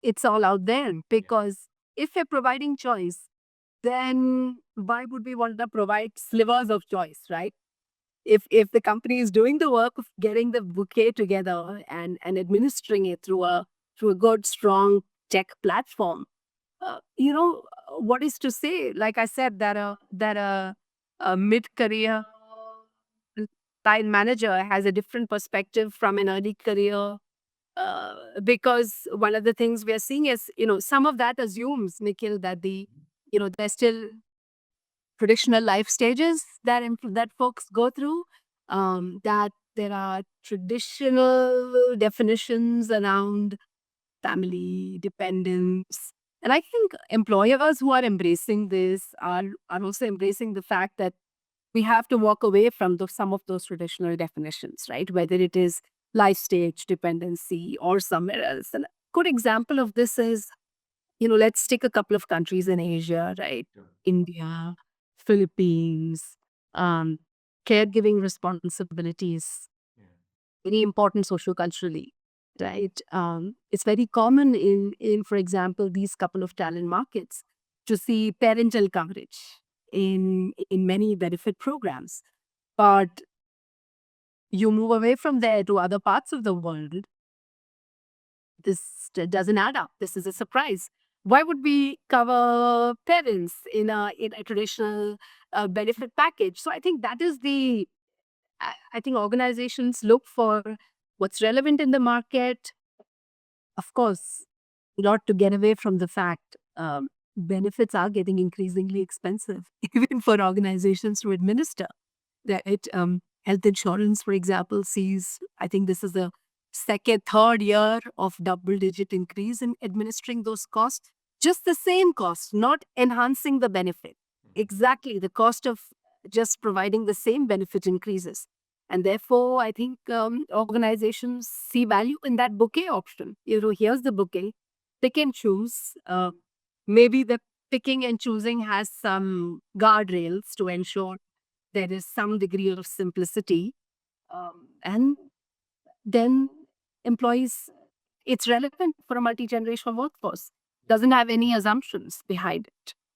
it's all out there. Because if we're providing choice, then why would we want to provide slivers of choice, right? If the company is doing the work of getting the bouquet together and administering it through a good, strong tech platform, what is to say? Like I said, a mid-career line manager has a different perspective from an early career, because one of the things we are seeing is, some of that assumes, Nikhil, that there's still traditional life stages that folks go through, that there are traditional definitions around family, dependence. And I think employers who are embracing this are also embracing the fact that we have to walk away from some of those traditional definitions, right? Whether it is life stage, dependency, or somewhere else. And a good example of this is, let's take a couple of countries in Asia, right? India, Philippines, um, caregiving responsibilities, very important socioculturally, right? It's very common for example, these couple of talent markets to see parental coverage in many benefit programs. But you move away from there to other parts of the world, this doesn't add up. This is a surprise. Why would we cover parents in a traditional benefit package? So I think that is I think organizations look for what's relevant in the market. Of course, not to get away from the fact, benefits are getting increasingly expensive, even for organizations to administer. Health insurance, for example, sees, I think this is the third year of double-digit increase in administering those costs. Just the same cost, not enhancing the benefit. Exactly, the cost of just providing the same benefit increases. And therefore, I think organizations see value in that bouquet option. Here's the bouquet, pick and choose. Maybe the picking and choosing has some guardrails to ensure there is some degree of simplicity. And then employees, it's relevant for a multi-generational workforce. Doesn't have any assumptions behind it.